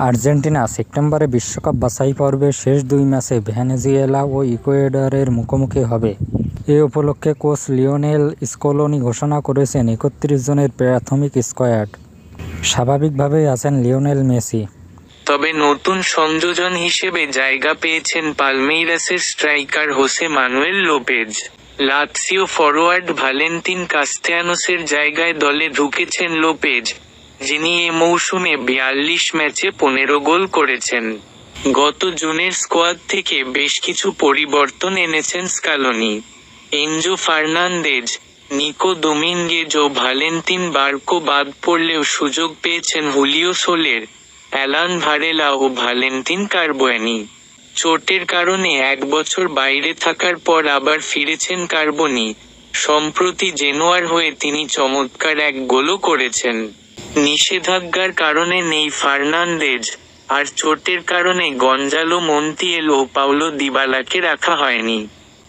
Argentina সেপ্টেম্বরে বিশ্বকাপ বাছাই পর্বের শেষ 2 ম্যাচে ভেনেজুয়েলা ও ইকুয়েডরের মুখোমুখি হবে। এ উপলক্ষে কোচ লিওনেল স্কলোনি ঘোষণা করেছেন 31 জনের প্রাথমিক স্কোয়াড। স্বাভাবিকভাবেই আছেন লিওনেল মেসি। তবে নতুন সংযোজন হিসেবে জায়গা পেয়েছেন পালমেইরাসের striker Jose Manuel Lopez. Lazio forward Valentin কাস্তেয়ানোসের জায়গায় দলে ঢুকেছেন লোপেজ, যিনি এ মৌসুমে 42 ম্যাচে 15 গোল করেছেন। গত জুনের স্কোয়াড থেকে বেশ কিছু পরিবর্তন এনেছেন স্কালোনি। এনজো ফার্নান্দেজ, নিকো দোমিঙ্গেজ ও ভালেন্তিন বার্কো বাদ পড়লেও সুযোগ পেয়েছেন হুলিও সোলের, অ্যালান ভারেলা ও ভালেন্তিন কার্বোয়ানি। চোটের কারণে 1 বছর বাইরে থাকার পর আবার ফিরেছেন কার্বোনি। সম্প্রতি জেনোয়ার হয়ে তিনি চমৎকার 1 গোলও করেছেন। নিষেধাজ্ঞার কারণে নেই ফার্নান্দেজ, আর চোটের কারণে গঞ্জালো মন্তিয়েল ও পাউলো দিবালাকে রাখা হয়নি।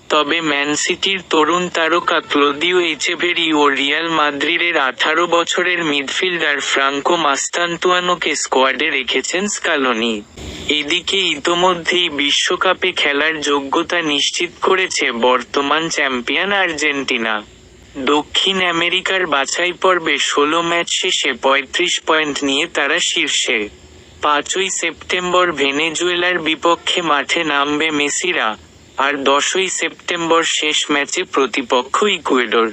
তবে ম্যান সিটির তরুণ তারকা ক্লদিও এচেভেরি ও রিয়াল মাদ্রিদের 18 বছরের মিডফিল্ডার ফ্রাঙ্কো মাস্তান্তুয়ানোকে স্কোয়াডে রেখেছেন স্কালোনি। এদিকে ইতোমধ্যেই বিশ্বকাপে খেলার যোগ্যতা নিশ্চিত করেছে বর্তমান চ্যাম্পিয়ন আর্জেন্টিনা। দক্ষিণ আমেরিকার বাছাই পর্বে 16 ম্যাচ শেষে 35 পয়েন্ট নিয়ে তারা শীর্ষে। 5ই সেপ্টেম্বর ভেনেজুয়েলার বিপক্ষে মাঠে নামবে মেসিরা, আর 10ই সেপ্টেম্বর শেষ ম্যাচে প্রতিপক্ষ ইকুয়েডর।